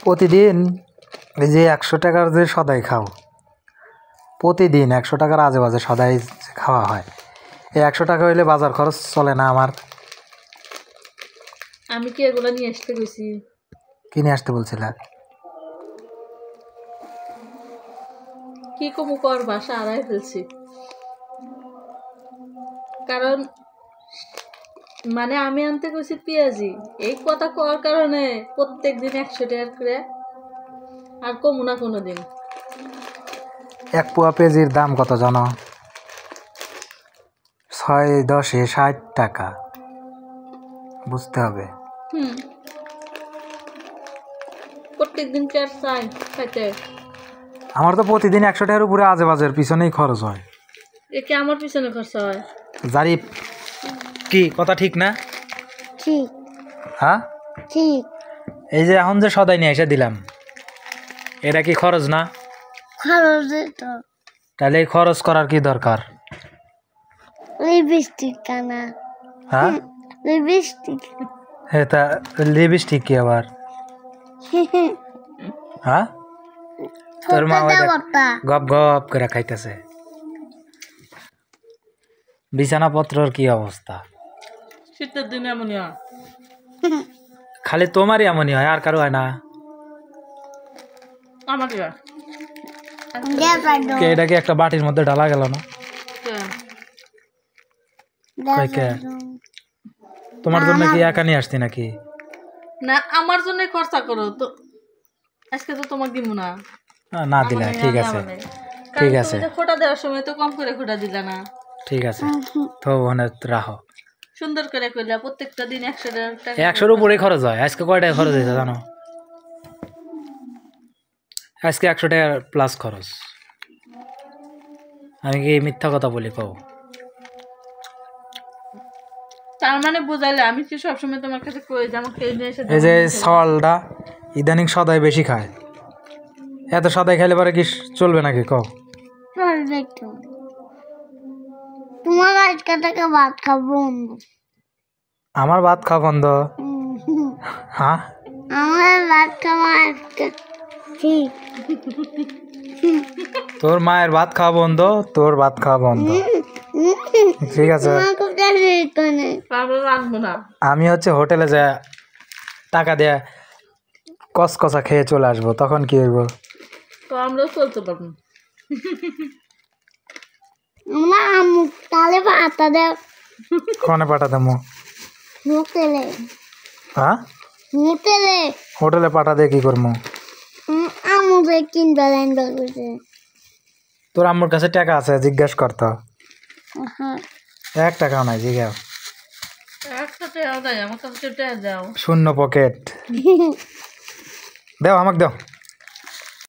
প্রতিদিন এই যে 100 টাকার যে সদাই খাও, প্রতিদিন 100 টাকার আজে বাজে সদাই খাওয়া হয়, এই 100 টাকা হইলে বাজার খরচ চলে না আমার। আমি কি এগুলো নিয়ে আসতে গেছি? কিনে আসতে বলছিল? কি কমু কর বাসা হারাই ফেলছি, কারণ মানে আমি আনতে গেছি পেঁয়াজি, এই কথা কওয়ার কারণে প্রত্যেক দিন 100 টাকা করে, আর কমু না কোনোদিন। 1 পোয়া পেঁয়াজির দাম কত জানো? 6-10 60 টাকা, বুঝতে হবে। প্রত্যেক দিন পেঁয়াজ চাই খাইতে। আমার তো প্রতিদিন 100 টাকার উপরে আজে বাজের পিছনেই খরচ হয়। একে আমার পিছনে খরচা হয়। জারি কি কথা ঠিক না? ঠিক। হ্যাঁ ঠিক। এই যে এখন যে সদাই নিয়ে এসে দিলাম, এটা কি খরচ না? খরচ তো। তাহলে এই খরচ করার কি দরকার? লিপস্টিক কানা। হ্যাঁ লিপস্টিক। এটা লিপস্টিক কি আবার? হ্যাঁ তোর মা গপ গপ করে খাইতেছে। বিছানাপত্রর কি অবস্থা? শীতের দিনে এমনই হয়। খালি তোমারই এমনই হয়, আর কারো হয় না? আমাকে এটা কি একটা বাটির মধ্যে ঢালা গেল না? তোমার জন্য কি একা নিয়ে আসতি নাকি? না, আমার জন্য খরচা করো তো, আজকে তো তোমাকে দিব না। না দিলা, ঠিক আছে ঠিক আছে। খোটা দেওয়ার সময় তো কম করে খোটা দিলা না। ঠিক আছে তো ওখানে রাখো। সুন্দর করে কইলা প্রত্যেকটা দিন 100 টাকা। 100-র উপরে খরচ হয়। আজকে কয় টাকা খরচ হয়েছে জানো? আজকে 100 টাকা প্লাস খরচ। আমি কি মিথ্যা কথা বলি কও? তার মানে বুঝাইলে আমি কি সবসময় তোমার কাছে কই যে আমাকে এই নিয়ে এসে এই যে সলটা ইদানিং সদাই বেশি খায়, এত সদাই খাইলে পরে কি চলবে নাকি কও? চলবে তো। তোমার আজকে থেকে ভাত খাবো। আমার ভাত খাওয়া বন্ধ? হ্যাঁ আমার ভাত খাওয়া আজকে ঠিক। তোর মায়ের ভাত খাওয়া বন্ধ, তোর ভাত খাওয়া বন্ধ, ঠিক আছে? আমি হচ্ছে হোটেলে যা টাকা দিয়ে কসকসা খেয়ে চলে আসবো, তখন কি হইব? তো আমরাও চলতে পারবো। তাহলে পাতা দেও। কোনে পাঠা দেবো? হোটেলে। হ্যাঁ হোটেলে। হোটেলে পাঠা দিয়ে কি করবো? আমুকে কিনবে লাইনটা করছে। তোর আম্মুর কাছে টাকা আছে? জিজ্ঞাসা করতো। 1 টাকাও নাই, জিজ্ঞাসা। একসাথে দাও, আমার কাছে দাও। শূন্য পকেট। দাও আমাকে দাও।